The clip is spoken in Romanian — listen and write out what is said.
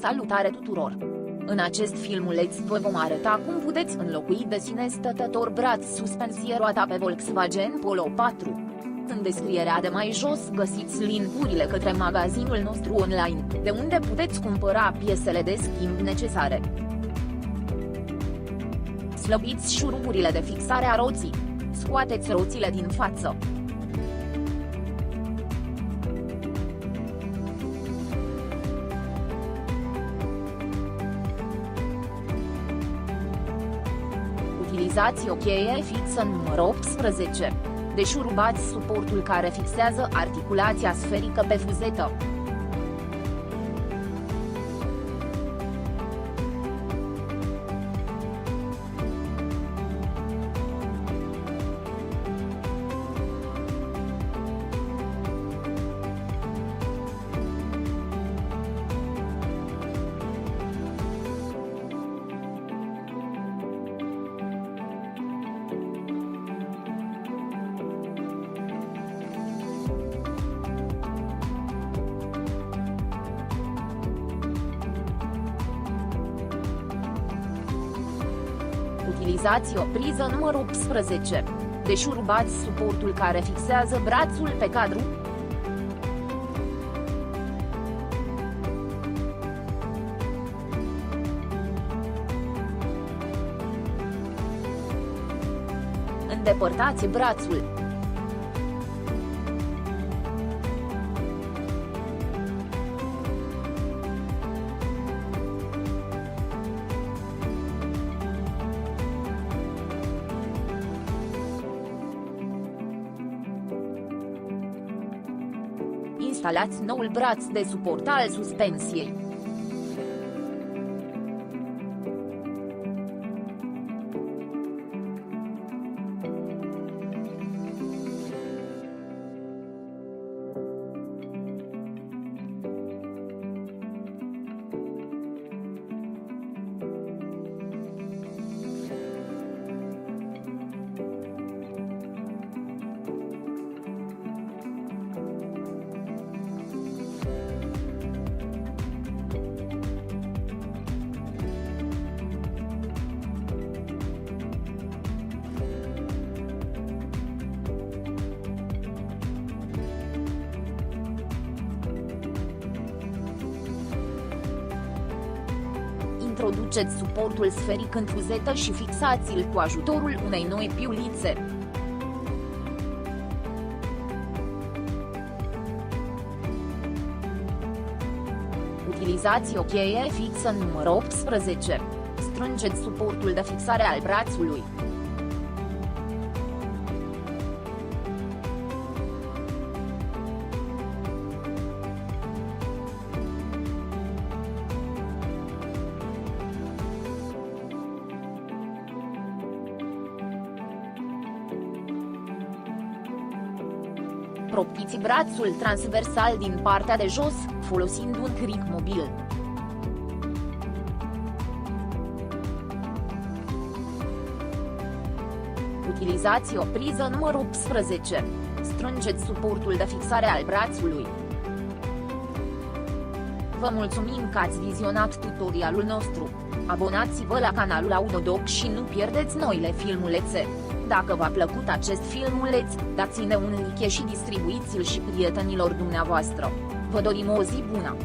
Salutare tuturor! În acest filmuleț vă vom arăta cum puteți înlocui de sine stătător braț suspensie roata pe Volkswagen Polo 4. În descrierea de mai jos găsiți link-urile către magazinul nostru online, de unde puteți cumpăra piesele de schimb necesare. Slăbiți șuruburile de fixare a roții. Scoateți roțile din față. Utilizați o cheie fixă numărul 18. Deșurubați suportul care fixează articulația sferică pe fuzetă. Utilizați o priză numărul 18. Deșurubați suportul care fixează brațul pe cadru. Îndepărtați brațul. Instalați noul braț de suport al suspensiei. Introduceți suportul sferic în fuzetă și fixați-l cu ajutorul unei noi piulițe. Utilizați o cheie fixă numărul 18. Strângeți suportul de fixare al brațului. Proptiți brațul transversal din partea de jos, folosind un cric mobil. Utilizați o priză numărul 18. Strângeți suportul de fixare al brațului. Vă mulțumim că ați vizionat tutorialul nostru. Abonați-vă la canalul Autodoc și nu pierdeți noile filmulețe. Dacă v-a plăcut acest filmuleț, dați-ne un like și distribuiți-l și prietenilor dumneavoastră. Vă dorim o zi bună!